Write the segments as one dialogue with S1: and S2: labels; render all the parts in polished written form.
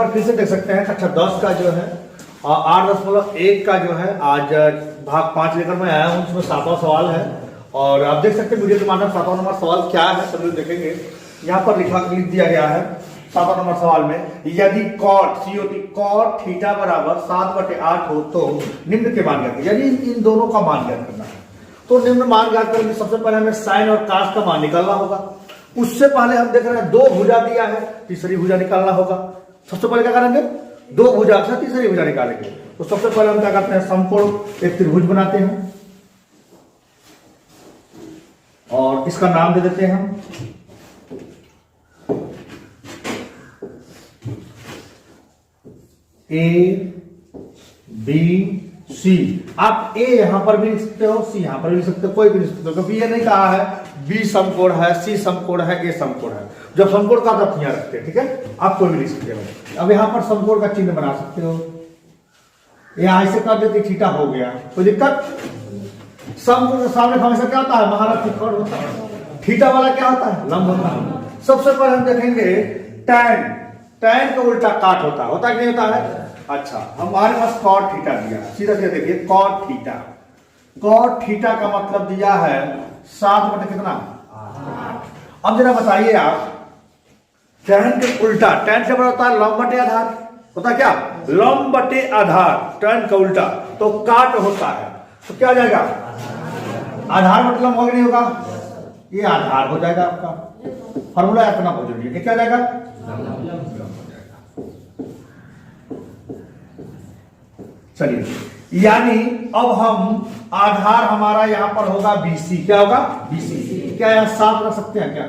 S1: और फिर से देख सकते हैं कक्षा 10 का जो है 8.1 का जो है आज भाग 5 लेकर मैं आया हूँ। उसमें 7वां सवाल है और आप देख सकते हैं वीडियो के माध्यम 7वां नंबर सवाल क्या है सब लोग देखेंगे। यहाँ पर लिख दिया गया है 7वां नंबर सवाल में, यदि cot थीटा बराबर 7/8 हो तो निम्न के मान ज्ञात। यदि इन दोनों का मान ज्ञात करना है तो निम्न मान ज्ञात करने सबसे पहले हमें साइन और कास का मान निकालना होगा। उससे पहले हम देख रहे हैं 2 भुजा दिया है, तीसरी भुजा निकालना होगा। सबसे पहले क्या करेंगे, 2 भुजा से तीसरी भुजा निकालेंगे। तो सबसे पहले हम क्या करते हैं, समकोण एक त्रिभुज बनाते हैं और इसका नाम दे देते हैं हम ABC। आप A यहां पर भी लिख सकते हो, C यहां पर भी लिख सकते हो, कोई भी लिख सकते हो, क्योंकि ये नहीं कहा है B समकोण है, C समकोण है, A समकोण है। जब समकोण का अर्थ यहां रखते हैं, ठीक है, आप कोई भी लिख सकते हो। अब यहां पर समकोण का चिन्ह बना सकते हो, यहां ऐसे कर देते थीटा हो गया, कोई दिक्कत। समकोण के सामने हमेशा क्या होता है, महारथ त्रिकोण होता है। थीटा वाला क्या होता है, लंब होता है। सबसे पहले हम देखेंगे टैन का उल्टा काट होता है कि नहीं होता है। अच्छा, हमारे पास कॉट थीटा दिया, सीधा सीधा देखिए कॉट थीटा का मतलब दिया है 7 कितना। अब जरा बताइए आप, टैन के उल्टा, टैन से बड़ा होता है लंब बटे आधार, होता क्या, लंब बटे आधार, टैन का उल्टा तो काट होता है। तो क्या हो जाएगा, आधार बटे लंब होगा नहीं होगा, ये आधार हो जाएगा आपका। फॉर्मूला इतना बहुत जरूरी है, क्या हो जाएगा, चलिए। यानी अब हम आधार हमारा यहां पर होगा BC, क्या होगा BC। क्या यहां 7 रख सकते हैं क्या,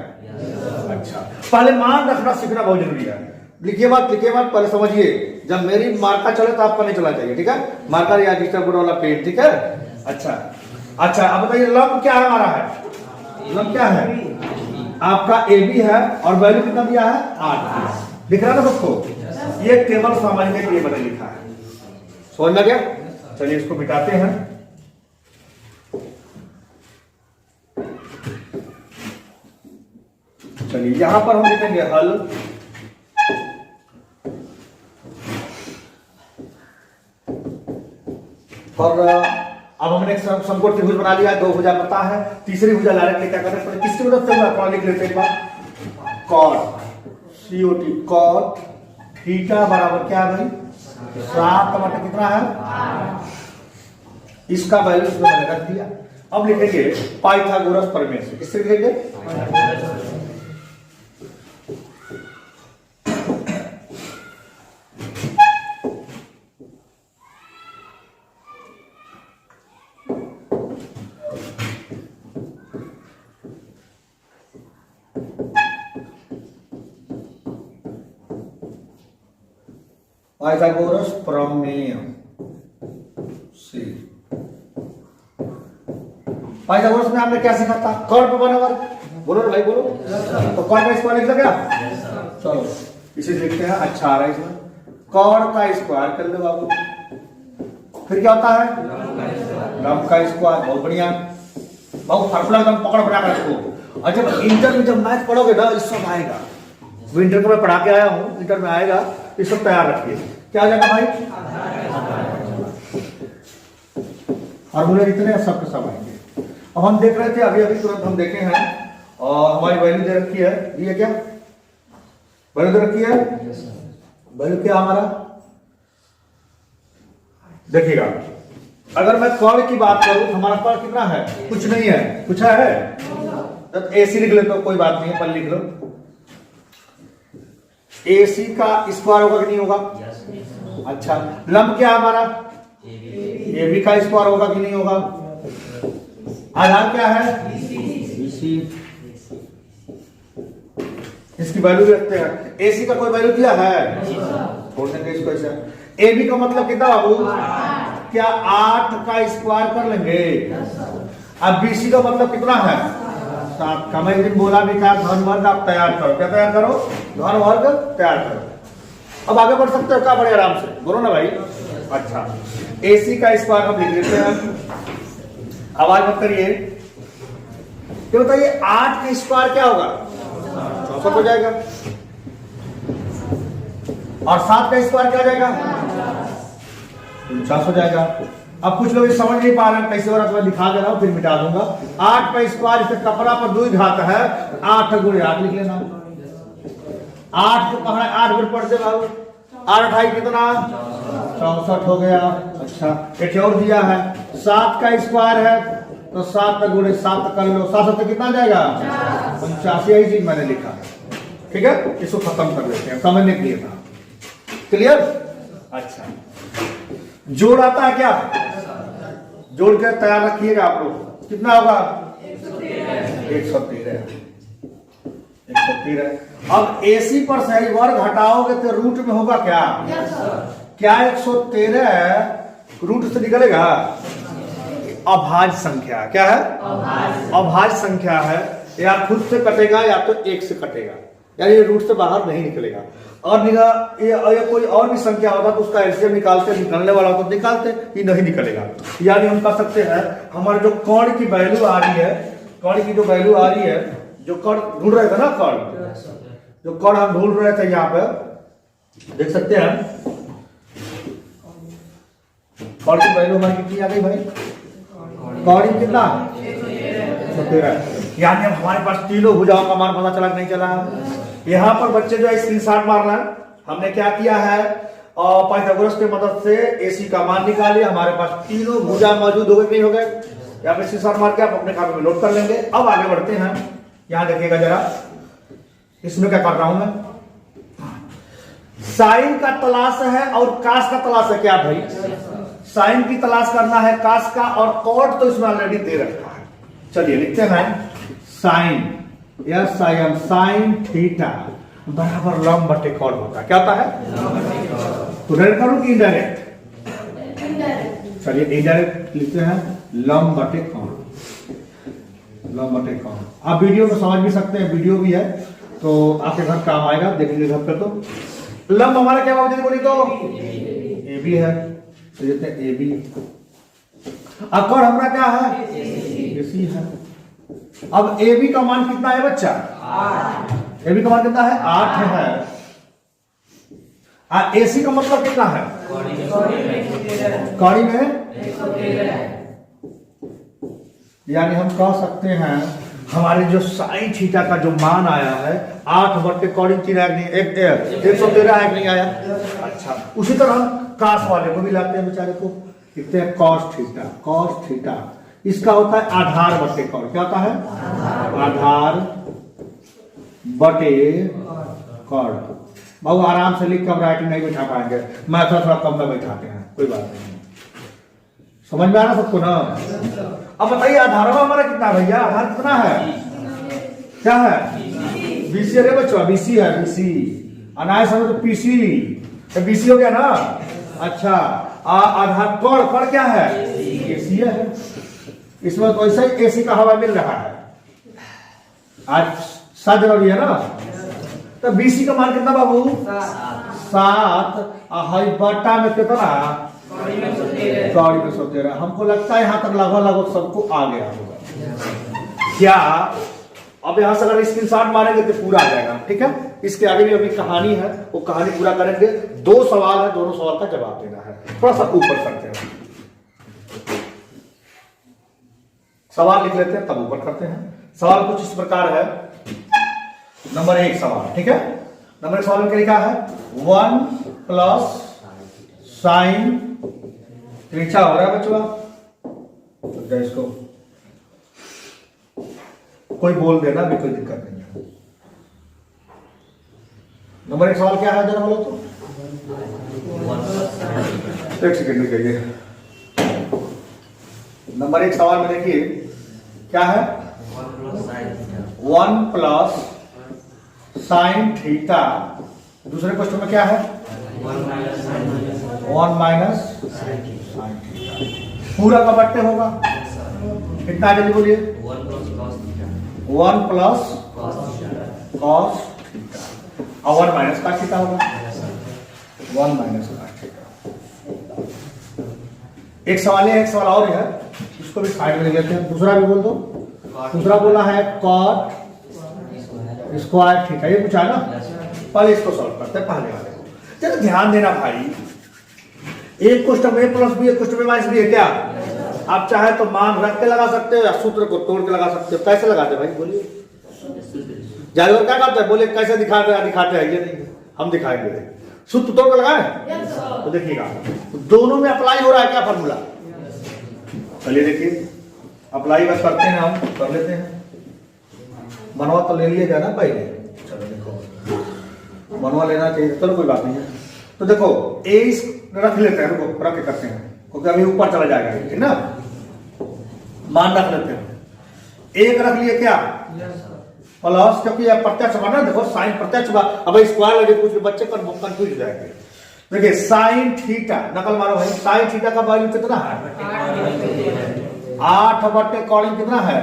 S1: अच्छा। पहले मान रखना सीखना बहुत जरूरी है। लिखिए बात पहले समझिए, जब मेरी मार्का चले तो आपका नहीं चला चाहिए, ठीक है, मार्कर या डिजिटल बोर्ड वाला पेन, ठीक है। अच्छा, अब बताइए लंब क्या है हमारा, है लंब क्या है आपका AB है और वैल्यू कितना दिया है 8। दिख रहा है ना सबको, ये केवल समझने के लिए मैंने लिखा है, समझ में गया। चलिए इसको मिटाते हैं। चलिए यहां पर हम लिखेंगे हल, और अब हमने समकोण त्रिभुज बना लिया, 2 भुजा पता है, तीसरी भुजा डायरेक्टली क्या करते हैं, किसकी मदद से हम लिख लेते हैं एक बार, cot थीटा बराबर क्या है भाई, 7 कितना है, इसका वैल्यू इसमें मैंने रख दिया। अब लिखेंगे पाइथागोरस प्रमेय से, किससे लिखेंगे, पाइथागोरस प्रमेय से। पाइथागोरस में आपने क्या सीखा था, कॉर्ड पे बना वर्ग, बोलो ना भाई बोलो, तो कॉर्ड का स्क्वायर लिख लो क्या, चलो इसे लिखते हैं। अच्छा आ रहा है इसमें, कॉर्ड का स्क्वायर कर लो बाबू, फिर क्या होता है, लंब का स्क्वायर, बहुत बढ़िया, बहुत फॉर्मूला एकदम पकड़ बना कर इसको। और जब इंटर में जब मैथ पढ़ोगे ना, इस सब आएगा, विंटर को मैं पढ़ा के आया हूं, इंटर में आएगा, ये सब तैयार रखिए। क्या हो जाएगा भाई, फॉर्मूले जितने सब के सब आएंगे। अब हम देख रहे थे अभी तुरंत हम देखे हैं, और हमारी वैल्यू दे रखी है, ये क्या वैल्यू दे रखी है, वैल्यू क्या हमारा, देखिएगा अगर मैं कॉर्ड की बात करूं तो हमारा कॉर्ड कितना है, कुछ नहीं है, कुछ है तो AC लिख लेते हो, कोई बात नहीं है, पर लिख लो AC का स्क्वायर होगा कि नहीं होगा, अच्छा। लंब क्या हमारा, AB का स्क्वायर होगा कि नहीं होगा, आधार क्या है BC, इसकी वैल्यू रखते हैं। AC का कोई वैल्यू दिया है, छोड़ देंगे इसको ऐसे। AB का मतलब कितना बाबू, क्या 8 का स्क्वायर कर लेंगे। अब BC का मतलब कितना है, 7 का। मैं एक दिन बोला भी था धन वर्ग आप तैयार करो, क्या तैयार करो, धन वर्ग तैयार करो। अब आगे बढ़ सकते हो क्या, बड़े आराम से बोलो ना भाई। अच्छा, AC का स्क्वायर हम लिख लेते हैं, आवाज मत करिए। ये बताइए 8 का स्क्वायर क्या होगा, 64 हो जाएगा। और 7 का स्क्वायर क्या हो जाएगा? 49 हो जाएगा। अब कुछ लोग समझ नहीं पा रहे हैं कैसे हो रहा है, तो मैं दिखा दे रहा हूं फिर मिटा दूंगा। 8 का स्क्वायर इसके कपड़ा पर 2 घात है, 8 गुणे 8 लिख लेना। 8 को कहा 8 गुणे पढ़ते बाबू, 8 अठाई कितना? 64 हो गया। अच्छा एक और दिया है 7 का स्क्वायर है तो 7 गुणे 7 कर लो, 7 से कितना जाएगा? 49। यही चीज मैंने लिखा है, ठीक है। इसको खत्म कर लेते हैं, समझने के लिए था। क्लियर? अच्छा जोड़ आता है क्या? जोड़ के तैयार रखिएगा आप लोग। कितना होगा? 113। अब AC पर सही वर्ग हटाओगे तो रूट में होगा क्या? क्या 113 रूट से निकलेगा? अभाज्य संख्या। क्या है? अभाज्य संख्या है, या खुद से कटेगा या तो 1 से कटेगा, यानी ये रूट से बाहर नहीं निकलेगा। और ये कोई और भी संख्या होता तो उसका एलसीएम निकालते, निकलने वाला तो निकालते, ये नहीं निकलेगा। यानी हम कह सकते हैं हमारे जो कर्ण की वैल्यू आ रही है, कर्ण की जो वैल्यू आ रही है, जो कर्ण ढूंढ रहे थे ना, कर्ण जो कर्ण हम ढूंढ रहे थे, यहाँ पे देख सकते हैं कर्ण की वैल्यू हमारी कितनी आ गई भाई? कर्ण कितना? 113। यानी अब हमारे पास तीनों भुजाओं का मान पता चला कि नहीं चला? यहाँ पर बच्चे जो है स्क्रीनशॉट मारना है। हमने क्या किया है, पाइथागोरस की मदद से AC का मान निकालिए। हमारे पास तीनों भुजा मौजूद हो गए, नहीं हो गए? यहाँ पे स्क्रीनशॉट मार के आप अपने खाते में नोट कर लेंगे। अब आगे बढ़ते हैं, यहाँ देखिएगा जरा, इसमें क्या कर रहा हूं मैं? साइन का तलाश है और कास का तलाश है। क्या भाई? साइन की तलाश करना है, कास का, और कॉट तो इसमें ऑलरेडी दे रखा है। चलिए लिखते हैं sine, yes sine, sine theta बराबर लंब बटे कॉट होता है। क्या होता है? तो डायरेक्ट करूं कि इनडायरेक्ट? चलिए इनडायरेक्ट लिखते हैं, लंब बटे कॉट, लंब बटे कॉट। आप वीडियो में समझ भी सकते हैं, वीडियो भी है तो आपके घर काम आएगा, देखेंगे घर पे। तो लंब हमारा क्या बाबू जी बोली? तो ए बी है, तो कहते हैं ए बी। अब कॉट हमारा क्या है? ए सी है। अब ए बी का मान कितना है बच्चा? 8। ए बी का मान कितना है? 8 है। ए सी का मतलब कितना है? कौड़ी में 113। यानी हम कह सकते हैं हमारे जो साइन थीटा का जो मान आया है 8 बटे कौड़ी 113 नहीं आया? अच्छा, उसी तरह हम कास वाले को भी लाते हैं, बेचारे को लिखते हैं कॉस थीटा। कॉस थीटा इसका होता है आधार बटे कौड़। क्या होता है? आधार बटे कौड़। बहुत आराम से लिख कर राइटिंग नहीं बैठा पाएंगे, मैं थोड़ा कम में बैठाते हैं, कोई बात नहीं। समझ में आ रहा सबको ना? अब बताइए आधार हमारा कितना भैया? आधार कितना है? क्या है? BC। अरे बच्चों BC है, BC। अनाय समय तो PC, तो BC हो गया ना? अच्छा, आधार कौड़ क्या है? AC है। इसमें तो ऐसा ही AC का हवा मिल रहा है, आज 7 जनवरी है ना? तो BC का मान कितना बाबू? 7। बट्टा में कितना? कौड़ी में 113। हमको लगता है यहाँ तक लगभग सबको आ गया होगा। क्या अब यहाँ से अगर स्क्रीनशॉट मारेंगे तो पूरा आ जाएगा, ठीक है? इसके आगे भी अभी कहानी है, वो कहानी पूरा करेंगे। 2 सवाल है, दोनों सवाल का जवाब देना है। थोड़ा सा ऊपर करते हैं, सवाल लिख लेते हैं तब ऊपर करते हैं। सवाल कुछ इस प्रकार है। नंबर 1 सवाल, ठीक है? नंबर 1 सवाल में क्या लिखा है? 1 प्लस साइन त्रिज्या हो रहा है बच्चों, इसको कोई बोल देना भी, कोई दिक्कत नहीं है। नंबर 1 सवाल क्या है जरा बोलो तो? 1 सेकेंड में कहिए। नंबर 1 सवाल में देखिए क्या है? 1 प्लस साइन थीटा। दूसरे क्वेश्चन में क्या है? 1 माइनस साइन थीटा। पूरा का बट्टे होगा कितना? जल्दी बोलिए। 1 प्लस कॉस थीटा और 1 माइनस का थीटा होगा। 1 माइनस का थीटा। एक सवाल है, एक सवाल और है, इसको भी साइड में लेते हैं। दूसरा भी बोल दो। दूसरा बोला है कॉट स्क्वायर थीटा। ये पूछा ना, पहले इसको सॉल्व करते हैं, पहले वाले को। चलो ध्यान देना भाई, एक क्वेश्चन में प्लस बी, एक क्वेश्चन में माइनस बी है क्या? आप चाहे तो मान रख के लगा सकते हो या सूत्र को तोड़ के लगा सकते हो। कैसे लगाते भाई बोलिए? जादूगर क्या करते हैं? बोले कैसे दिखाते हैं ये नहीं, हम दिखाएंगे। सूत्र तोड़ के लगाए तो देखिएगा दोनों में अप्लाई हो रहा है क्या फॉर्मूला? चलिए देखिए अप्लाई बस करते हैं, हम कर लेते हैं। मनवा तो ले लिया जाए ना पहले। चलो देखो मनवा लेना चाहिए, चलो कोई बात नहीं है। तो देखो ए रख लेते हैं, रुको रख के करते हैं क्योंकि अभी ऊपर चला जाएगा ठीक ना। मान रख लेते हैं, एक रख लिए क्या प्लस, क्योंकि यह प्रत्यक्ष बना, देखो साइन प्रत्यक्ष बा। अब स्क्वायर लगे कुछ बच्चे कंफ्यूज हो जाएंगे। देखिए साइन थीटा, नकल मारो भाई, साइन थीटा का वैल्यू कितना है? 8 बटे कॉलिंग कितना है?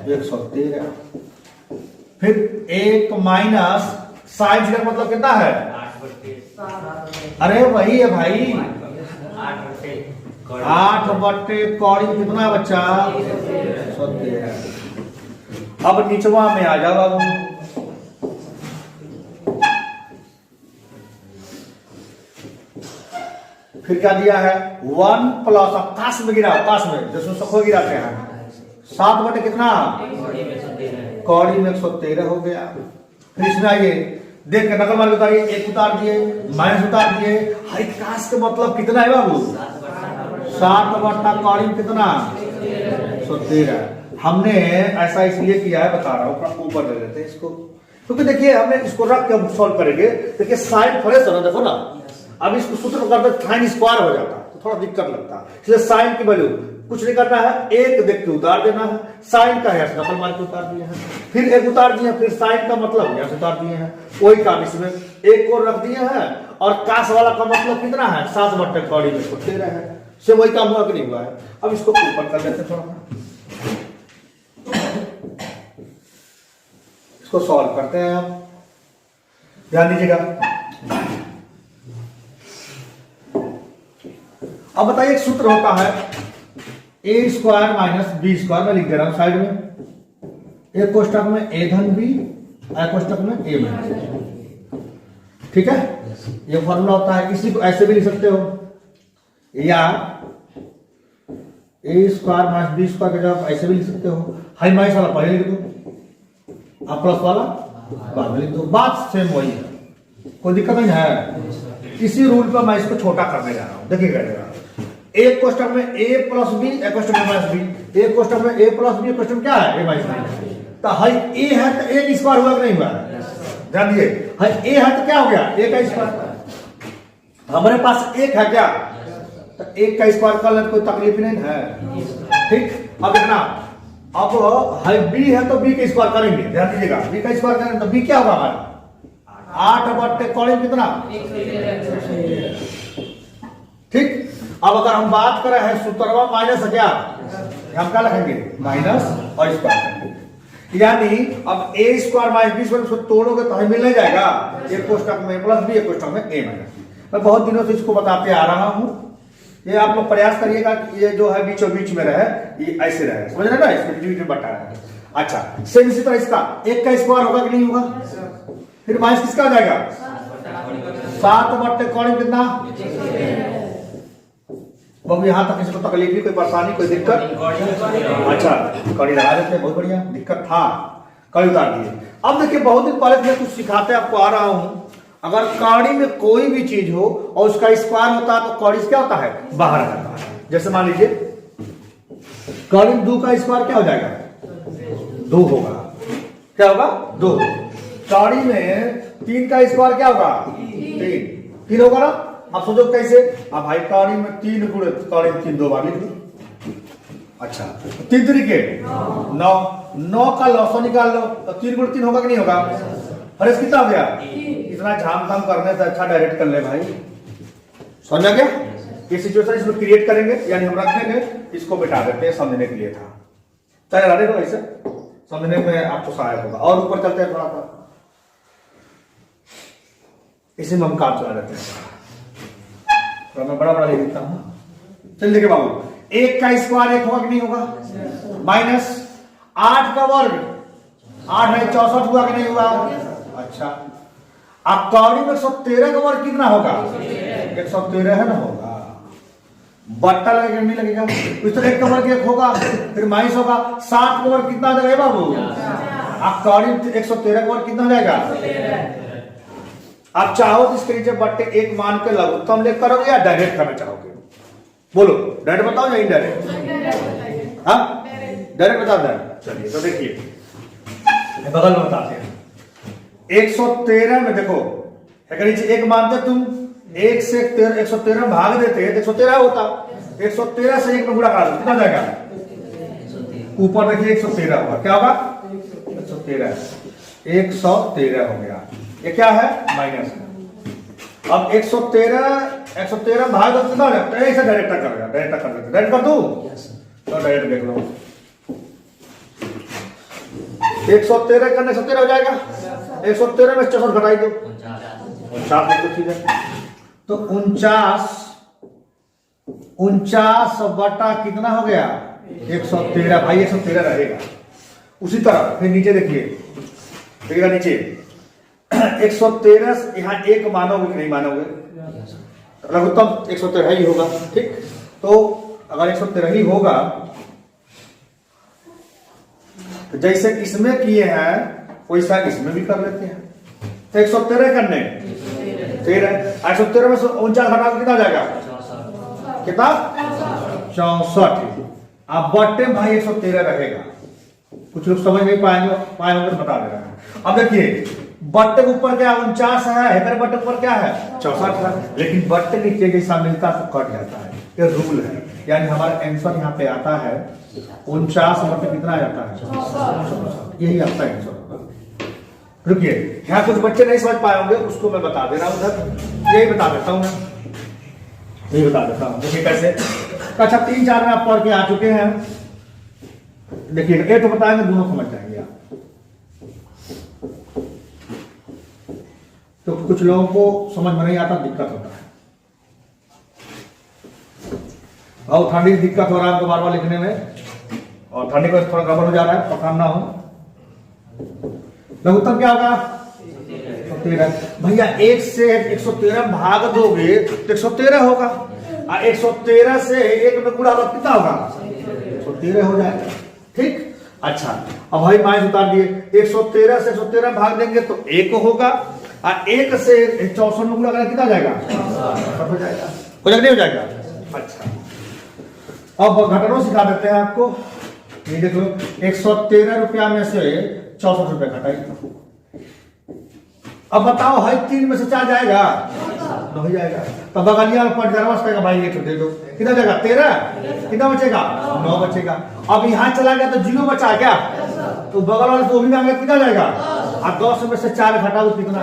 S1: 113। फिर एक माइनस साइन थीटा मतलब कितना है? अरे वही है भाई, 8 बटे कॉलिंग कितना बच्चा? 113। अब नीचवा में आ जाओ बाबू, फिर क्या दिया है? 1 प्लस, अब ताश में गिरा, ताश में जैसे सखो गिराते हैं, 7 बटे कितना? कौड़ी में 113 हो गया। फिर इसमें आइए देख के नकल मार के उतारिए, एक उतार दिए, माइनस उतार दिए, हाई काश का मतलब कितना है बाबू? 7 बटा कौड़ी में कितना? 113। हमने ऐसा इसलिए किया है, बता रहा हूं, ऊपर ले लेते हैं इसको, क्योंकि देखिए हमने इसको रख के हम सॉल्व करेंगे। देखिए साइन फ्रेश है ना, देखो ना, अब इसको सूत्र करते साइन स्क्वायर हो जाता तो थोड़ा दिक्कत लगता, इसलिए साइन की वैल्यू कुछ नहीं करना है, एक देख के उतार देना है। साइन का है नकल मार के उतार दिए हैं, फिर एक उतार दिए, फिर साइन का मतलब यहां से उतार दिए हैं, वही काम इसमें एक और रख दिए हैं। और काश वाला का मतलब कितना है? 7 बटे कौड़ी में 113 है, से वही काम हुआ कि नहीं हुआ है? अब इसको ऊपर कर देते थोड़ा, इसको सॉल्व करते हैं। आप ध्यान दीजिएगा, अब बताइए एक सूत्र होता है ए स्क्वायर माइनस बी स्क्वायर, मैं लिख दे रहा हूं साइड में, एक कोष्टक में ए धन बी, एक कोष्टक में ए माइनस, ठीक है? ये फॉर्मूला होता है। इसी को ऐसे भी लिख सकते हो, या ए स्क्वायर माइनस बी स्क्वायर का जवाब ऐसे भी लिख सकते हो। हाई माइनस वाला पहले लिख दो, आप प्लस वाला बाद में लिख दो, बात सेम वही है, कोई दिक्कत नहीं है। इसी रूल पर मैं इसको छोटा करने जा रहा हूं, देखिएगा एक क्वेश्चन में a प्लस बी, एक क्वेश्चन में माइनस बी, एक क्वेश्चन में a प्लस बी, क्वेश्चन क्या है? a minus B. तो हाई a है तो a की स्क्वायर हुआ कि नहीं हुआ? ध्यान दीजिए, हाई a है तो क्या हो गया? a का स्क्वायर। हमारे पास 1 है क्या, तो 1 का स्क्वायर कर ले, कोई तकलीफ नहीं है, ठीक? अब देखना, अब हाई b है तो b का स्क्वायर करेंगे, ध्यान दीजिएगा, b का स्क्वायर करेंगे तो b क्या होगा हमारा? 8 बटे कौड़ी कितना? ठीक। अब अगर हम बात कर रहे हैं सूत्रवा माइनस है क्या, हम क्या लिखेंगे? माइनस और स्क्वायर करेंगे, यानी अब ए स्क्वायर माइनस बी स्क्वायर उसको तोड़ोगे तो हमें मिलने जाएगा एक कोष्टक में प्लस बी, एक कोष्टक में ए माइनस बी। मैं बहुत दिनों से इसको बताते आ रहा हूं, ये आप लोग प्रयास करिएगा कि ये जो है बीचों बीच में रहे, ये ऐसे रहे, समझ रहे ना? इसमें बीच में बटा है। अच्छा, सेम इसी तरह इसका 1 का स्क्वायर होगा कि नहीं होगा? फिर माइनस किसका आ जाएगा? 7 बटे कौड़ी कितना? बाबू यहां तक इसको तकलीफ भी, कोई परेशानी, कोई दिक्कत? अच्छा, कड़ी लगा देते हैं, बहुत बढ़िया। दिक्कत था, कड़ी उतार दिए। अब देखिए बहुत दिन पहले मैं कुछ सिखाते आपको आ रहा हूं, अगर कड़ी में कोई भी चीज हो और उसका स्क्वायर होता है तो कड़ी क्या होता है? बाहर आता है। जैसे मान लीजिए कड़ी में 2 का स्क्वायर क्या हो जाएगा? 2 होगा, क्या होगा? 2। कड़ी में 3 का स्क्वायर क्या होगा? 3 होगा ना? अब सोचो कैसे? अब भाई कौड़ी में 3 गुणे कौड़ी में 3 2 बार लिख दो। अच्छा, 3 तरीके 9 का लॉसो निकाल लो तो 3 गुणे 3 होगा कि नहीं होगा? अरे कितना हो गया? इतना झाम काम करने से अच्छा डायरेक्ट कर ले भाई, समझ गया? ये सिचुएशन इसमें क्रिएट करेंगे, यानी हम रखेंगे, इसको बिठा देते हैं, समझने के लिए था। चले रहने दो, ऐसे समझने में आपको सहायक होगा। और ऊपर चलते हैं थोड़ा सा, इसी में हम काम चला देते हैं। मैं बड़ा बड़ा लिख देता हूं, चल देखिए बाबू, 1 का स्क्वायर 1 होगा कि नहीं होगा? माइनस 8 का वर्ग 8 है 64 हुआ कि नहीं हुआ? अच्छा, अकॉर्डिंग 113 का वर्ग कितना होगा? 113 है ना होगा। बट्टा लगेगा नहीं लगेगा? इस तरह 1 का वर्ग 1 होगा, फिर माइनस होगा। 7 का वर्ग कितना आ जाएगा बाबू? अकॉर्डिंग 113 का वर्ग कितना हो जाएगा? आप चाहो तो इसके नीचे बट्टे 1 मान के लघुत्तम लेकर करोगे या डायरेक्ट करना चाहोगे? बोलो, डायरेक्ट बताओ या इनडायरेक्ट? हाँ, डायरेक्ट बता दें। चलिए तो देखिए बगल में बताते हैं। 113 में देखो, अगर नीचे 1 मानते तुम, 1 से 113 भाग देते तो 113 होता। 113 से 1 में गुणा कर कितना जाएगा? ऊपर देखिए 113 होगा, क्या होगा? 113 हो गया। ये क्या है? माइनस है। अब 113 भाग दो कितना हो जाता है? ऐसे डायरेक्ट कर देते, डायरेक्ट कर दूं तो डायरेक्ट देख लो। 113 करने 113 हो जाएगा। 113 में 64 घटाई दो, 49 लिख दो, ठीक है। तो 49 बटा कितना हो गया? 113। भाई 113 रहेगा। उसी तरह फिर नीचे देखिए, देखिएगा नीचे 113 यहाँ 1 मानोगे कि नहीं मानोगे? लघुत्तम 113 ही होगा, ठीक। तो अगर 113 ही होगा तो जैसे इसमें किए हैं वैसा इसमें भी कर लेते हैं। तो 113 करने 13, 113 में 49 घटा कितना हो जाएगा? कितना? 64। अब बट्टे में भाई 113 रहेगा। कुछ लोग समझ नहीं पाए होंगे तो बता दे रहे हैं। अब देखिए बट्टे के ऊपर क्या 49 है, हेकर बट्टे ऊपर क्या है? 64 है। लेकिन बट्टे नीचे जैसा मिलता तो कट जाता है, ये रूल है। यानी हमारा आंसर यहाँ पे आता है 49 बट्टे कितना आ जाता है? 64। यही आपका आंसर होगा। रुकिए, यहाँ कुछ बच्चे नहीं समझ पाए होंगे, उसको मैं बता दे रहा हूँ उधर, यही बता देता हूँ मैं, यही बता देता हूँ। देखिए कैसे कक्षा 3-4 में आप पढ़ के आ चुके हैं। देखिए ये तो बताएंगे, दोनों समझ जाएंगे आप। तो कुछ लोगों को समझ में नहीं आता, दिक्कत होता है। और ठंडी की दिक्कत हो रहा है हमको बार बार लिखने में, और ठंडी को थोड़ा गड़बड़ हो जा रहा है, पकान ना हो। लघुत्तम क्या होगा? 113। भैया 1 से 113 भाग दोगे तो 113 होगा, और 113 से 1 में गुणा होगा कितना होगा? 113 हो जाएगा, ठीक। अच्छा अब भाई माइनस उतार दिए, 113 से 113 भाग देंगे तो 1 होगा, और 1 से 64 में गुणा करें कितना जाएगा? हो जाएगा, हो जाएगा, नहीं हो जाएगा? अच्छा अब घटाना सिखा देते हैं आपको। ये देख लो, 113 रुपया में से 64 रुपया घटाई। अब बताओ है 3 में से 4 जाएगा? तो हो जाएगा। तो बगलिया में 50 भाई ये दे दो, कितना जाएगा? 13। कितना बचेगा? 9 बचेगा। अब यहाँ चला गया तो 0 बचा क्या? तो बगल वाले तो भी मांगे कितना जाएगा? और 10 में से 4 घटाओ कितना?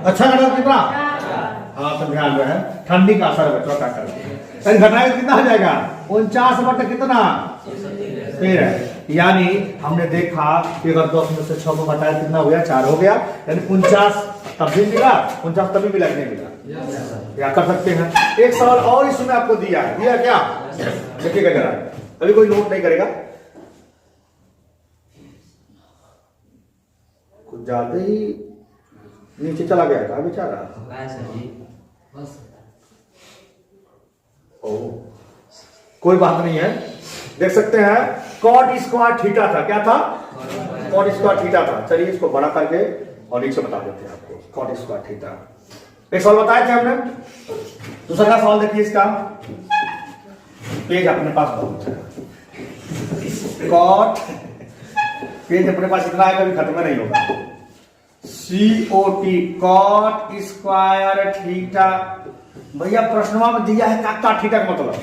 S1: अच्छा घटाओ कितना? हाँ तो ध्यान रहे, ठंडी का असर बच्चों का करके घटाए कितना हो जाएगा? 49 बटे कितना? 13। यानी हमने देखा कि अगर 10 में से 6 को घटाया कितना हो गया? 4 हो गया। यानी 49 तब भी मिला, 49 तभी मिला नहीं मिला, या कर सकते हैं। एक सवाल और इसमें आपको दिया है, दिया क्या? देखिएगा जरा, अभी कोई नोट नहीं करेगा, कुछ ज्यादा ही नीचे चला गया था बेचारा। कोई बात नहीं है, देख सकते हैं कॉट स्क्वायर थीटा था। क्या था? कॉट स्क्वायर थीटा था। चलिए इसको बड़ा करके और नीचे बता देते हैं आपको, कॉट स्क्वायर थीटा। एक सवाल बताए थे हमने, दूसरा का सवाल देखिए, इसका पेज अपने पास बहुत है, कॉट पेज अपने पास इतना है कभी खत्म नहीं होगा। COT cot square theta. भैया प्रश्नवा में दिया है काट थीटा का मतलब,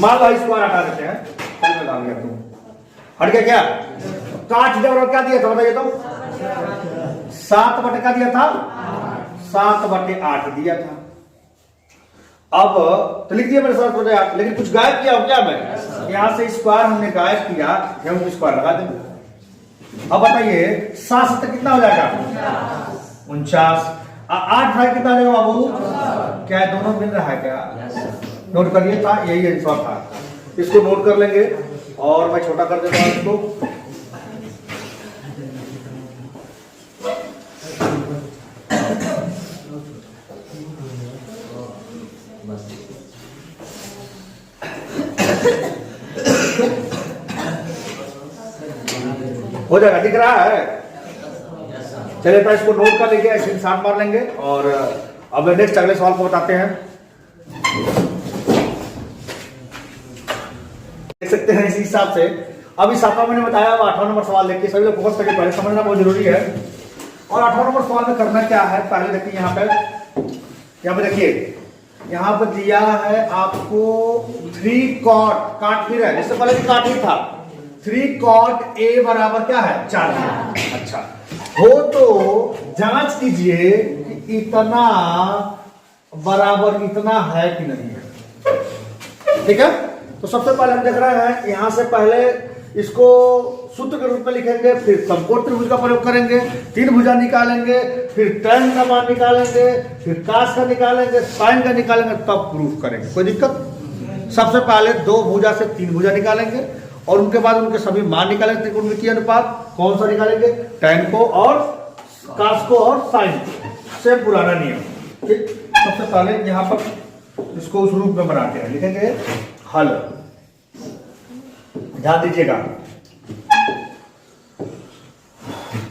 S1: मान लो स्क्वायर हटा देते हैं, हट गया क्या? काट थीटा और क्या दिया था बताइए तो? 7 बटे क्या दिया था? 7 बटे 8 दिया था। अब तो लिख दिया मेरे 7 बटे 8, लेकिन कुछ गायब किया हो क्या? मैं यहां से स्क्वायर हमने गायब किया, हम स्क्वायर लगा देंगे। अब बताइए 7 से कितना हो जाएगा? 49। 8 भाई कितना आ जाएगा बाबू? क्या है, दोनों मिल रहा है क्या? नोट करिए था, यही आंसर था। इसको नोट कर लेंगे और मैं छोटा कर देता हूं इसको। हो जाएगा, दिख रहा है? चलिए तो इसको नोट कर लीजिए, ऐसे साथ मार लेंगे और अब नेक्स्ट अगले सवाल को बताते हैं। देख सकते हैं इसी हिसाब से। अभी 7वां मैंने बताया, 8वां नंबर सवाल देखिए, सभी लोग फोकस करके पहले समझना बहुत जरूरी है। और 8वां नंबर सवाल में करना क्या है, पहले देखिए यहाँ पे देखिए, यहाँ पर दिया है आपको 3 cot, काट फिर है, इससे पहले भी काट ही था। 3 cot A बराबर क्या है, 4 है। अच्छा, हो तो जांच कीजिए कि इतना बराबर इतना है कि नहीं है। ठीक है, तो सबसे पहले हम देख रहे हैं, यहां से पहले इसको सूत्र के रूप में लिखेंगे, फिर समकोण त्रिभुज का प्रयोग करेंगे, 3 भुजा निकालेंगे, फिर tan का मान निकालेंगे, फिर cos का निकालेंगे, sin का निकालेंगे, तब प्रूफ करेंगे। कोई दिक्कत? सबसे पहले 2 भुजा से 3 भुजा निकालेंगे और उनके बाद उनके सभी मान निकालेंगे, त्रिकोणमितीय अनुपात। कौन सा निकालेंगे? tan को और cos को और sin को, सेम पुराना नियम। ठीक, सबसे पहले यहाँ पर इसको उस रूप में बनाते हैं, लिखेंगे हल। ध्यान दीजिएगा,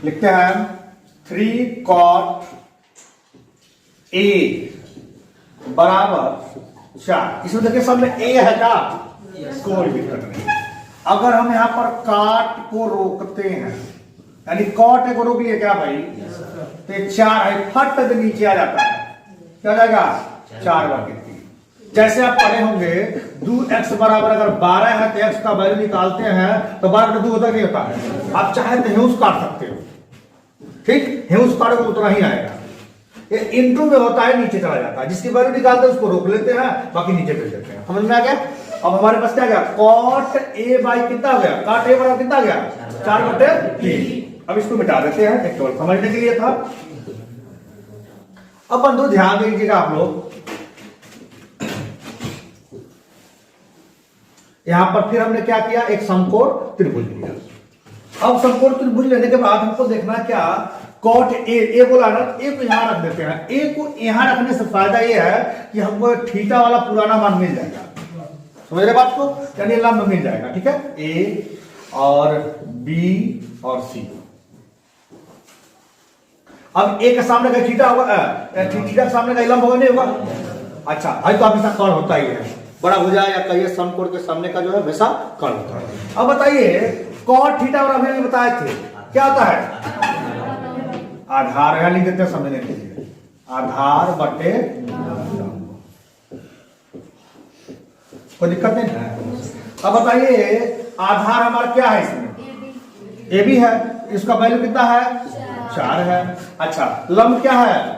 S1: लिखते हैं 3 cot A बराबर 4। इसमें देखिए सब में A है क्या? कोई दिक्कत नहीं। अगर हम यहाँ पर काट को रोकते हैं, यानी cot को रोक लिए क्या भाई, तो 4 है, फट से नीचे आ जाता है, क्या हो जाएगा? 4/3। जैसे आप पढ़े होंगे 2x बराबर अगर 12 है तो x का वैल्यू निकालते हैं तो 12/2 होता नहीं होता है। आप चाहे तो हेउस काट सकते हो, ठीक, हेउस काटो तो उतना ही आएगा। ये इंटू में होता है, नीचे चला जाता है, जिसकी वैल्यू निकालते हैं उसको रोक लेते हैं, बाकी नीचे कर देते हैं। समझ में आ गया? अब हमारे पास क्या गया? cot A बाई कितना हो गया? cot A बराबर कितना गया? 4/3। अब इसको मिटा देते हैं, एक केवल समझने के लिए था। अब बंधु ध्यान दीजिएगा आप लोग, यहां पर फिर हमने क्या किया, एक समकोण त्रिभुज लिया। अब समकोण त्रिभुज लेने के बाद हमको देखना क्या, cot A बोला ना, A को यहां रख देते हैं। A को यहां रखने से फायदा ये है कि हमको थीटा वाला पुराना मान मिल जाएगा। समझ रहे बात को? यानी लंब मिल जाएगा। ठीक है, A और B और C। अब A के सामने का थीटा होगा, थीटा के सामने का लंब होगा नहीं होगा? अच्छा भाई, तो हमेशा कर्ण होता ही है, बड़ा भुजा या कहिए समकोण के सामने का जो है हमेशा कर्ण होता है। अब बताइए cot थीटा और अभी बताए थे क्या होता है? आधार, यहां लिख देते हैं समझने के लिए, आधार बटे लंब। कोई दिक्कत नहीं है। अब बताइए आधार हमारा क्या है, इसमें ए बी है, इसका वैल्यू कितना है? 4 है। अच्छा, लंब क्या है?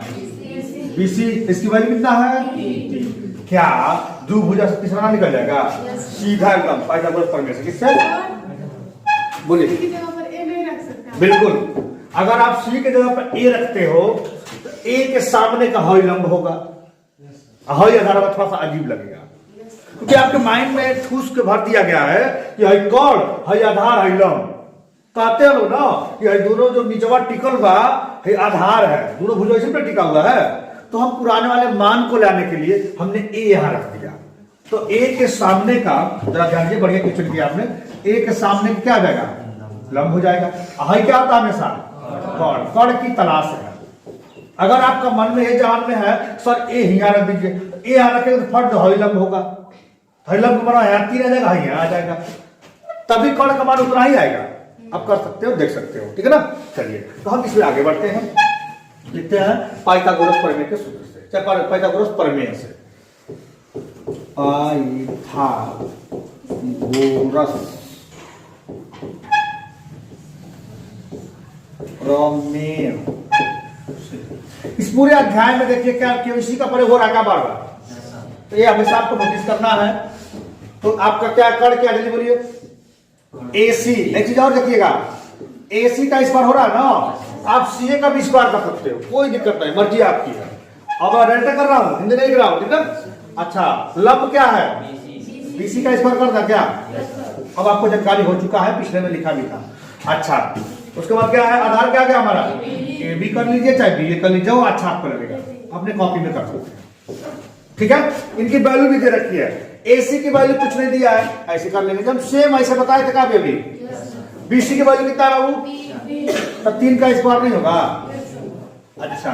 S1: BC, इसकी वैल्यू कितना है? 3। क्या द्विभुजा से तीसरा निकल जाएगा? सीधा एकदम पाइथागोरस प्रमेय से। किससे? बोलिए। बिल्कुल, अगर आप C के जगह पर A रखते हो तो A के सामने का हई लंब होगा, हई आधार थोड़ा सा अजीब लगेगा, क्योंकि आपके माइंड में ठूस के भर दिया गया है कि हई कर्ण, हई आधार, हई लंब। कहते हो ना कि हई दोनों जो नीचवा टिकल बा हई आधार है, दोनों भुजा इसी पे टिका हुआ है। तो हम पुराने वाले मान को लाने के लिए हमने A यहां रख दिया। तो A के सामने का, जरा ध्यान दीजिए, बढ़िया क्वेश्चन किया आपने। A के सामने क्या आ जाएगा? लंब हो जाएगा। हई क्या होता है हमेशा? कर्ण। कर्ण की तलाश है। अगर आपका मन में ये जान में है सर A यहां रख दीजिए, तो A यहां रखेंगे तो फट हई लंब होगा, हई लंब बना यहाँ 3 आ जाएगा, हई यहाँ आ जाएगा, तभी कर्ण का मान उतना ही आएगा। आप कर सकते हो, देख सकते हो, ठीक है ना। चलिए तो हम इसमें आगे बढ़ते हैं, लिखते हैं पाइथागोरस प्रमेय के सूत्र से, चाहे पाइथागोरस प्रमेय से। पाइथागोरस प्रमेय। इस पूरे अध्याय में देखिए क्या केमिस्ट्री का प्रयोग हो रहा है क्या बार बार, तो ये हमेशा आपको नोटिस करना है। तो आपका क्या कर्ण क्या, जल्दी बोलिए। AC, एक चीज और देखिएगा, AC का स्क्वायर हो रहा है ना, आप CA का भी स्क्वायर कर सकते हो, कोई दिक्कत नहीं, मर्जी आपकी है। अब डेल्टा कर रहा हूं, हिंदी नहीं लिख रहा हूं, ठीक है। अच्छा, लंब क्या है? BC का स्क्वायर कर दा क्या? अब आपको जानकारी हो चुका है, पिछले में लिखा भी था। अच्छा, उसके बाद क्या है? आधार क्या गया हमारा? AB कर लीजिए चाहे BA कर लीजिए, जो अच्छा आपको लगेगा, अपने कॉपी में कर सकते हैं, ठीक है। इनकी वैल्यू भी दे रखी है। AC की वैल्यू कुछ नहीं दिया है, ऐसे कर लेंगे। जब सेम ऐसे बताए थे क्या अभी? BC की वैल्यू कितना है बाबू? तो 3 का स्क्वायर नहीं होगा। अच्छा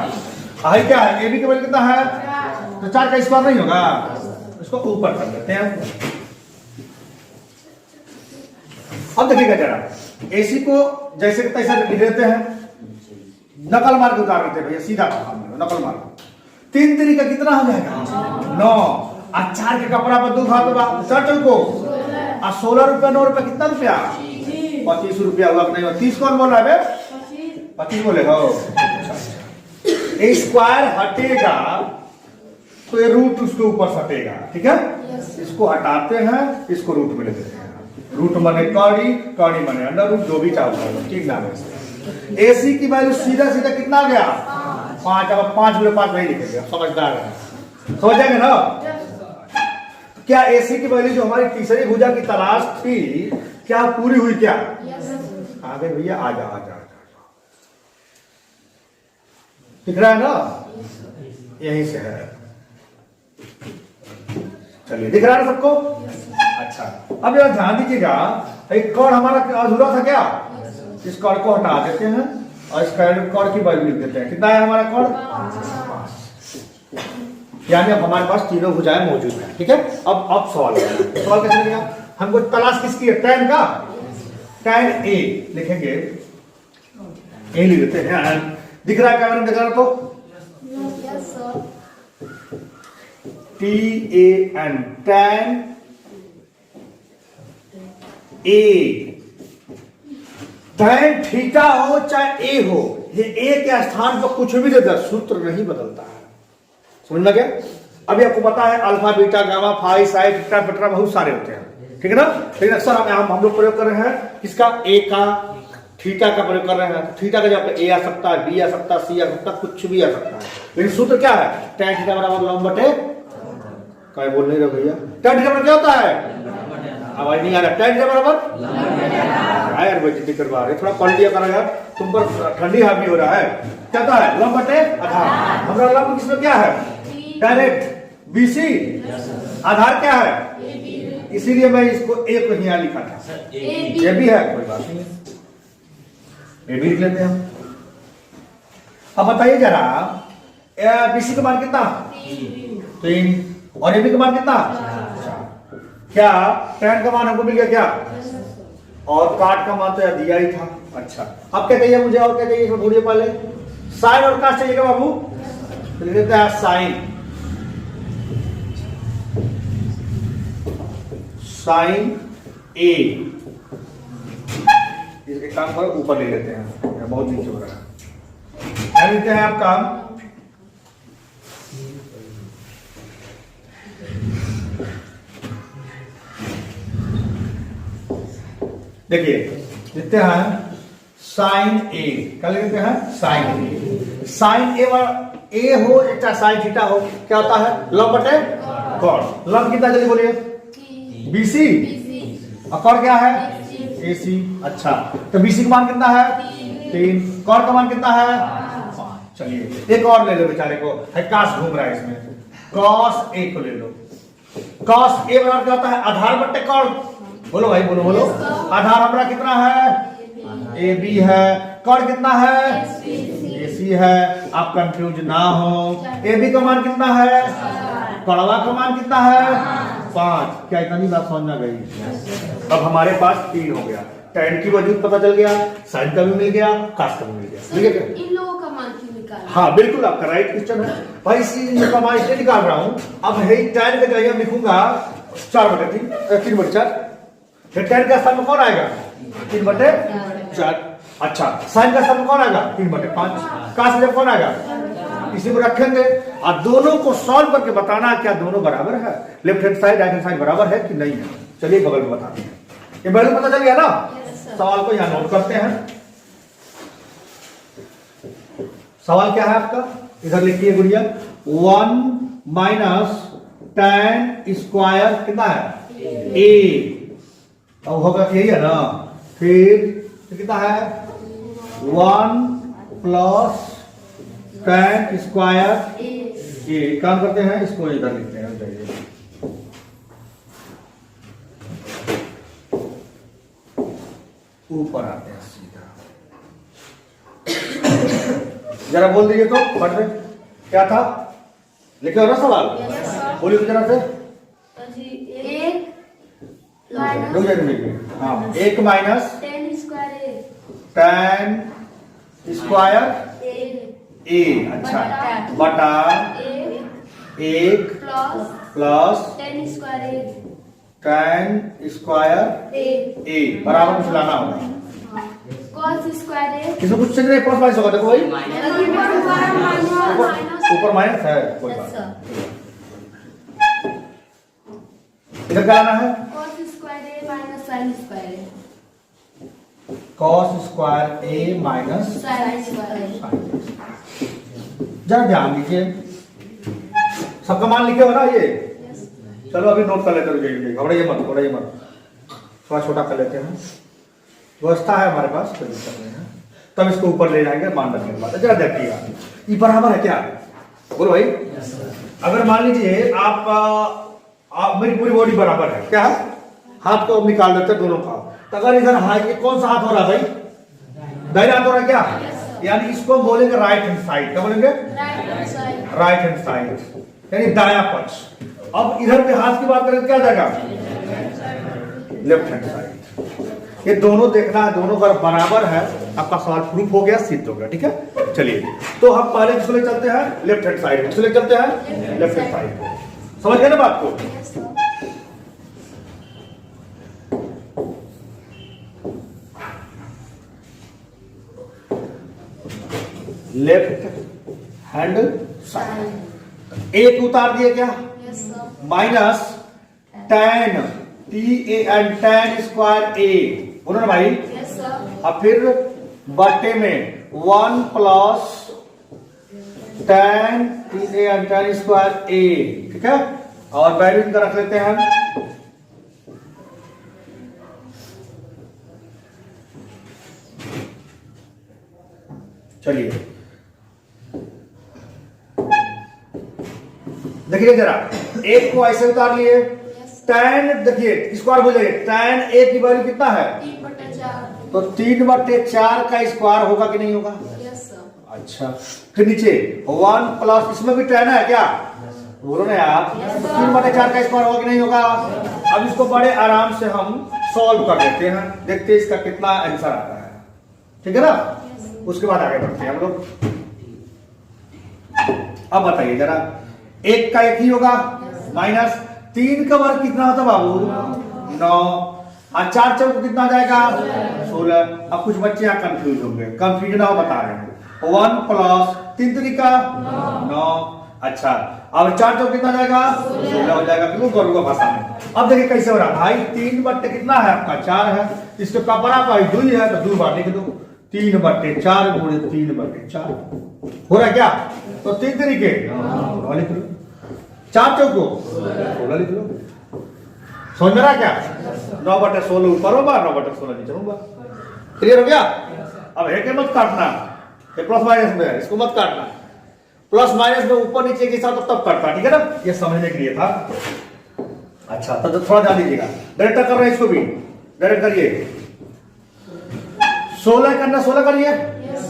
S1: आई क्या है? AB की वैल्यू कितना है? तो 4 का स्क्वायर नहीं होगा। इसको ऊपर कर देते हैं। अब देखिएगा जरा, AC को जैसे तैसे लिख देते हैं, नकल मार के उतार देते हैं भैया, सीधा नकल मार। 3 3 का कितना हो जाएगा? 9। और 4 के कपड़ा पर 2 हाथ चल को, और 16 रुपया 9 रुपया कितना रुपया? 25 रुपया हुआ कि नहीं? 30 कौन बोल रहा है? 25 बोले हो। स्क्वायर हटेगा तो ये रूट उसके ऊपर सटेगा, ठीक है। इसको हटाते हैं, इसको रूट में ले देते हैं। रूट माने कौड़ी, कौड़ी माने अंडर रूट, जो भी चाहो ठीक नाम है। AC की वैल्यू सीधा सीधा कितना आ गया? 5। अब 5 बोले 5 नहीं लिखेंगे, समझदार है, समझ जाएंगे ना। क्या AC की वैल्यू जो हमारी तीसरी भुजा की तलाश थी, क्या पूरी हुई? क्या आ गए भैया? आ जा, दिख रहा है ना, यहीं से है। चलिए दिख रहा है सबको? अच्छा अब यहां ध्यान दीजिएगा, एक कौड़ हमारा अधूरा था क्या? इस कौड़ को हटा देते हैं और इस कौड़ की वैल्यू लिख देते हैं। कितना है हमारा कौड़? 5। यानी अब हमारे पास तीनों भुजाएं मौजूद हैं, ठीक है। अब सवाल कैसे लगेगा? हमको तलाश किसकी है? tan का। tan A लिखेंगे, A लिख देते हैं। दिख रहा है कैमरा में? दिख रहा है तो TAN, tan A। tan theta हो चाहे A हो, ये A के स्थान पर कुछ भी दे दे, सूत्र नहीं बदलता है। समझ में गया? अभी आपको पता है alpha beta gamma phi psi theta पेट्रा बहुत सारे होते हैं, ठीक है ना। लेकिन अक्सर हम लोग प्रयोग कर रहे हैं किसका? A का, थीटा का प्रयोग कर रहे हैं। थीटा का जब A आ सकता है, B आ सकता है, C आ सकता है, कुछ भी आ सकता है। लेकिन सूत्र क्या है? tan थीटा बराबर लंब बटे, क्या बोल नहीं रहे भैया? tan थीटा बराबर क्या होता है? आवाज नहीं आ रहा। tan थीटा बराबर यार बेइज्जती करवा रहे, थोड़ा पढ़ लिया करो यार, तुम पर ठंडी हावी हो रहा है। क्या होता है? लंब बटे आधार। हमारा लंब किसमें क्या है? Direct BC। आधार क्या है? इसीलिए मैं इसको A को यहाँ लिखा था। ये भी है, कोई बात नहीं, ये भी लिख लेते हैं हम। अब बताइए जरा, BC का मान कितना? 3। और AB का मान कितना? 4। क्या tan का मान हमको मिल गया क्या? और काट का मान तो यार दिया ही था। अच्छा अब क्या चाहिए मुझे? और क्या चाहिए? इसमें ढूंढिए पहले। साइन और काट चाहिएगा बाबू, तो लिख देते हैं साइन। Sign A। इसके काम पर ऊपर ले लेते हैं, बहुत नीचे हो रहा है। क्या लिखते हैं आप काम? देखिए लिखते हैं साइन A। क्या लिखते हैं? Sign A। साइन A हो चाहे साइन थीटा हो, क्या होता है? लंब बटे कौड़। लंब कितना जल्दी बोलिए? BC। और कौड़ क्या है? AC। अच्छा तो BC का मान कितना है? 3। कौड़ का मान कितना है? 5। चलिए एक और ले लो बेचारे को, काश घूम रहा है इसमें। cos A को ले लो। cos A बराबर क्या होता है? आधार बटे कौड़। बोलो भाई, बोलो बोलो। आधार हमारा कितना है? AB है। कौड़ कितना है? AC है। आप कंफ्यूज ना हो। AB का मान कितना है? कौड़वा का मान कितना है? 5। क्या इतनी बात समझ में गई? अब हमारे पास 3 हो गया। tan की वजूद पता चल गया, साइन का भी मिल गया, कास का भी मिल गया। ठीक है,
S2: इन लोगों का मान क्यों निकाला?
S1: हाँ बिल्कुल आपका राइट क्वेश्चन है भाई। इसी का मान इसलिए निकाल रहा हूँ। अब है tan का जगह लिखूंगा 4/3, 3/4। फिर tan का स्थान में कौन आएगा? 3/4। अच्छा साइन का स्थान में कौन आएगा? 3/5। कास जब कौन आएगा? इसी को रखेंगे और दोनों को सॉल्व करके बताना क्या दोनों बराबर है, left hand side right hand side बराबर है कि नहीं है। चलिए बगल में बताते हैं। ये बगल में पता चल गया ना? सवाल को यहां नोट करते हैं। सवाल क्या है आपका? इधर लिखिए गुड़िया। 1 - tan स्क्वायर कितना है? A। अब होगा यही है ना। फिर कितना है? 1 + tan स्क्वायर A। काम करते हैं, इसको इधर लिखते हैं। ऊपर आते हैं सीधा। जरा बोल दीजिए तो पढ़ रहे क्या था, लिखे हो ना सवाल, बोलिए तो जरा से। हाँ, 1 माइनस tan स्क्वायर ए, अच्छा, बटा 1 प्लस tan स्क्वायर ए बराबर कुछ लाना होगा। किसी कुछ नहीं, प्लस माइनस होगा, देखो भाई ऊपर माइनस है, कोई बात नहीं। इधर क्या लाना है, cos स्क्वायर ए माइनस जरा ध्यान दीजिए, सबका मान लिखे हो ना ये। चलो अभी नोट कर लेते हैं, घबराइए मत, घबराइए मत, थोड़ा छोटा कर लेते हैं, व्यवस्था है हमारे पास, कोई दिक्कत नहीं है। तब इसको ऊपर ले जाएंगे मान रखने के बाद। जरा देखिएगा, ये बराबर है क्या, बोलो भाई। अगर मान लीजिए आप मेरी पूरी बॉडी बराबर है, क्या है, हाथ को निकाल देते दोनों का, तो अगर इधर हाथ, ये कौन सा हाथ हो रहा है भाई, दाहिना हाथ हो रहा है क्या, यानी इसको बोलेंगे राइट हैंड साइड, क्या बोलेंगे, राइट हैंड साइड, यानी दाया पक्ष। अब इधर पे हाथ की बात करें क्या जाएगा, लेफ्ट हैंड साइड। ये दोनों देखना है, दोनों अगर बराबर है, आपका सवाल प्रूफ हो गया, सिद्ध हो गया, ठीक है। चलिए तो हम पहले किसको ले चलते हैं, लेफ्ट हैंड साइड, किसको ले चलते हैं, लेफ्ट हैंड साइड को। समझ गए ना बात को। लेफ्ट हैंड साइड, एक उतार दिए क्या, माइनस tan tan स्क्वायर ए, बोलो ना भाई। अब फिर बटे में 1 प्लस tan tan स्क्वायर ए, ठीक है, और वैल्यू इनका रख लेते हैं हम। चलिए देखिए जरा, एक को ऐसे उतार लिए, tan देखिए स्क्वायर हो जाएगा, tan ए की वैल्यू कितना है, 3/4, तो 3/4 का स्क्वायर होगा कि नहीं होगा, अच्छा। फिर नीचे 1 प्लस, इसमें भी tan है क्या, बोलो ना यार, 3/4 का स्क्वायर होगा कि नहीं होगा। अब इसको बड़े आराम से हम सॉल्व कर देते हैं, देखते हैं इसका कितना आंसर आता है, ठीक है ना। उसके बाद आगे बढ़ते हैं हम लोग। अब बताइए जरा, एक का एक ही होगा, माइनस 3 का वर्ग कितना होता बाबू, 9, और 4 चौक कितना जाएगा, 16। अब कुछ बच्चे यहाँ कंफ्यूज होंगे, कंफ्यूजन हो बता रहे हैं, 1 प्लस 3 3 9, अच्छा। अब 4 चौक कितना जाएगा, 16 हो जाएगा, क्यों गुरुआ भाषा में। अब देखिए कैसे हो रहा है भाई, 3 बट्टे कितना है आपका, 4 है, इसके कपड़ा का 2 है, तो 2 बार लिख दो, 3/4 गुणे 3/4 हो रहा है क्या, तो 3 तरीके लिख लो, 4 चौको 16 लिख लो, समझ रहा क्या, 9/16 ऊपर होगा, 9/16 नीचे होगा, क्लियर हो गया। अब है कि मत काटना, ये प्लस माइनस में है, इसको मत काटना, प्लस माइनस में ऊपर नीचे के साथ तब काटना, ठीक है ना, ये समझने के लिए था। अच्छा तो थोड़ा ध्यान दीजिएगा, डायरेक्ट कर रहे हैं, इसको भी डायरेक्ट करिए, 16 करना, 16 करिए,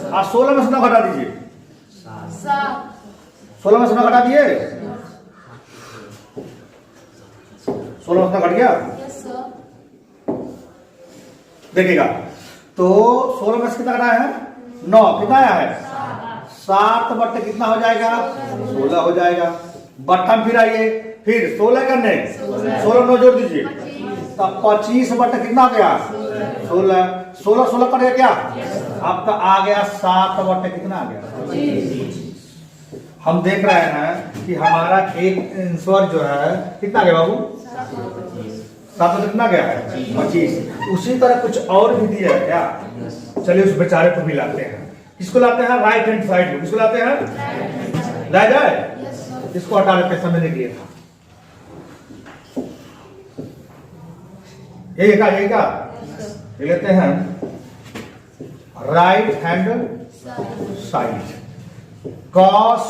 S1: और 16 में 9 घटा दीजिए, 16 में 9 घटा दिए, 16 में घट गया, देखिएगा तो 16 में कितना घटा है, 9, कितना आया है, 7 बट्टे कितना हो जाएगा, 16 हो जाएगा। बट्टा फिर आइए, फिर 16 करने, 16 9 जोड़ दीजिए, तब 25 बट्टे कितना हो गया, 16, 16 16 कट गया क्या, आपका आ गया 7 बट्टे कितना आ गया। हम देख रहे हैं कि हमारा एक आंसर जो है कितना गया बाबू, 7 कितना गया है, 25। उसी तरह कुछ और भी दिया है क्या, चलिए उस बेचारे को भी लाते हैं, किसको लाते हैं, राइट हैंड साइड को, किसको लाते हैं, ला जाए, इसको हटा लेते, समझने के लिए था, यही का लेते हैं, right hand side, cos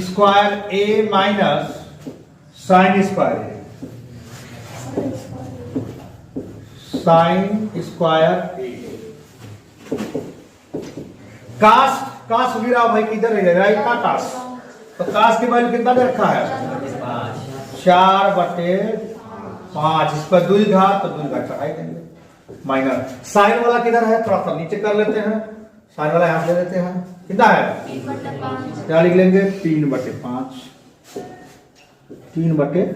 S1: square A minus sin square A, sin square A. Cos cos गिरा भाई किधर है, राइट का कास, तो कास की वैल्यू कितना दे रखा है 4/5। इस पर 2 घात तो 2 घात चढ़ाई देंगे माइनस। साइन वाला किधर है, थोड़ा सा नीचे कर लेते हैं, साइन वाला यहां ले लेते हैं, कितना है क्या लिख लेंगे 3/5। 3/5।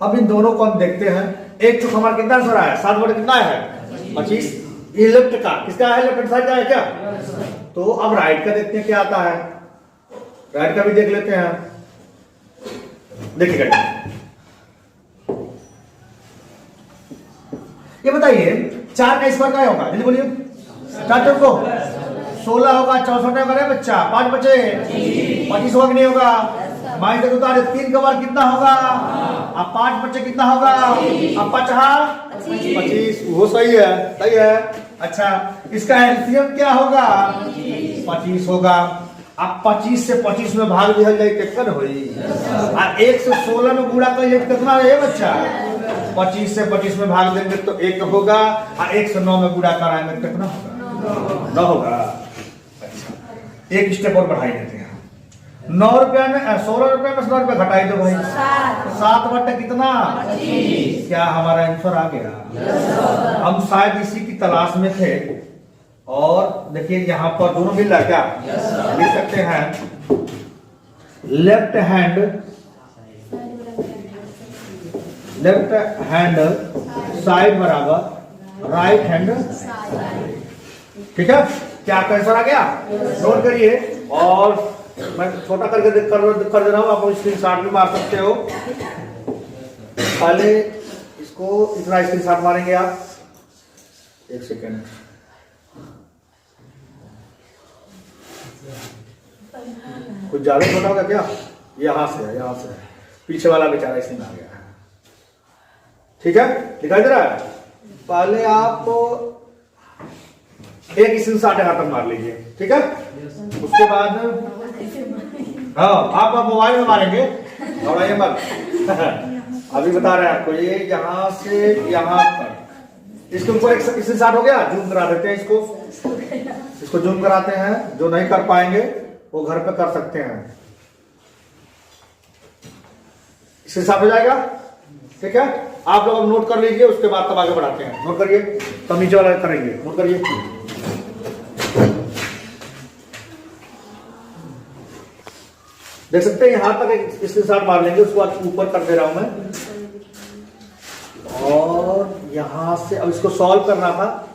S1: अब इन दोनों को हम देखते हैं। एक चुक हमारा कितना आंसर आया 7/, कितना है 25। ये लेफ्ट का किसका है, लेफ्ट साइड का है क्या, तो अब राइट का देखते हैं क्या आता है, राइट का भी देख लेते हैं। देखिएगा ये बताइए 4 का स्क्वायर क्या होगा, जल्दी बोलिए। 4 चौक को 16 होगा, 64 होगा बच्चा, 5 बचे 25 होगा कि नहीं होगा, माइनस उतारे 3 का वर्ग कितना होगा, अब 5 बच्चे कितना होगा, अब 25 वो सही है, सही है। अच्छा इसका एलसीएम क्या होगा 25 होगा। अब 25 से 25 में भाग दिया जाए कितना होई, और 1 से 16 में गुणा कर कितना है बच्चा, 25 से 25 में भाग देंगे तो 1 होगा, और 1 से 9 में गुणा कराएंगे कितना होगा 9 होगा। अच्छा एक स्टेप और बढ़ाई देते हैं, 9 रुपया में 16 रुपया में 16 रुपया घटाई दो भाई, 7/, कितना क्या हमारा आंसर आ गया। हम शायद इसी की तलाश में थे, और देखिए यहां पर दोनों मिल रहा है क्या, लिख सकते हैं लेफ्ट हैंड साइड बराबर राइट हैंड, ठीक है। क्या आपका आंसर आ गया, नोट करिए। और मैं छोटा करके कर दे रहा हूं, आप स्क्रीनशॉट भी मार सकते हो। पहले इसको इतना स्क्रीनशॉट मारेंगे आप, 1 सेकेंड। कुछ ज्यादा छोटा होगा क्या, यहां से है, यहां से है, पीछे वाला बेचारा इसमें आ गया है, ठीक है दिखाई दे रहा है। पहले आप एक स्क्रीनशॉट यहां तक मार लीजिए, ठीक है। उसके बाद हाँ आप मोबाइल में मारेंगे, और ये मत अभी बता रहे हैं आपको, ये यहां से यहां तक, इसके ऊपर एक स्क्रीनशॉट हो गया, जूम करा देते हैं इसको जूम कराते हैं। जो नहीं कर पाएंगे वो घर पे कर सकते हैं, इसके साथ हो जाएगा, ठीक है। आप लोग नोट कर लीजिए, उसके बाद तब आगे बढ़ाते हैं। नोट करिए, तब नीचे वाला करेंगे, नोट करिए। देख सकते हैं यहां तक एक स्क्रीनशॉट मार लेंगे, उसको बाद ऊपर कर दे रहा हूं मैं, और यहां से अब इसको सॉल्व करना था।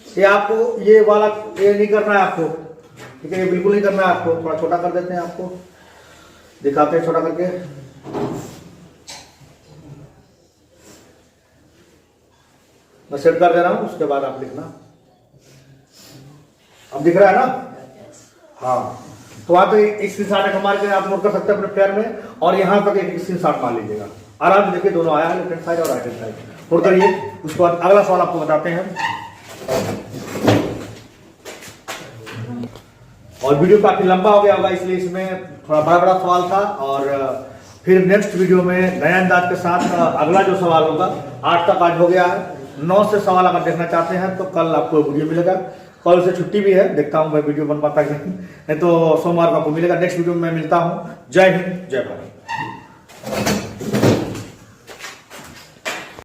S1: ये आपको ये वाला ये नहीं करना है आपको, ठीक है, ये बिल्कुल नहीं करना है आपको, थोड़ा छोटा कर देते हैं, आपको दिखाते हैं छोटा करके। मैं सेट कर दे रहा हूं, उसके बाद आप लिखना। अब दिख रहा है ना, हाँ। तो आप एक स्क्रीनशॉट मार के आप नोट कर सकते हैं अपने पैर में, और यहां तक एक स्क्रीनशॉट मार लीजिएगा, आराम से देखिए दोनों आया है, लेफ्ट हैंड साइड और राइट हैंड साइड, नोट करिए। उसके बाद अगला सवाल आपको बताते हैं। और वीडियो काफी लंबा हो गया होगा, इसलिए इसमें थोड़ा बड़ा सवाल था, और फिर नेक्स्ट वीडियो में नया अंदाज के साथ अगला जो सवाल होगा, 8 तक आज हो गया है, 9 से सवाल अगर देखना चाहते हैं तो कल आपको वीडियो मिलेगा। कल से छुट्टी भी है, देखता हूं मैं वीडियो बन पाता कि नहीं तो सोमवार को आपको मिलेगा। नेक्स्ट वीडियो में मैं मिलता हूं। जय हिंद, जय भारत।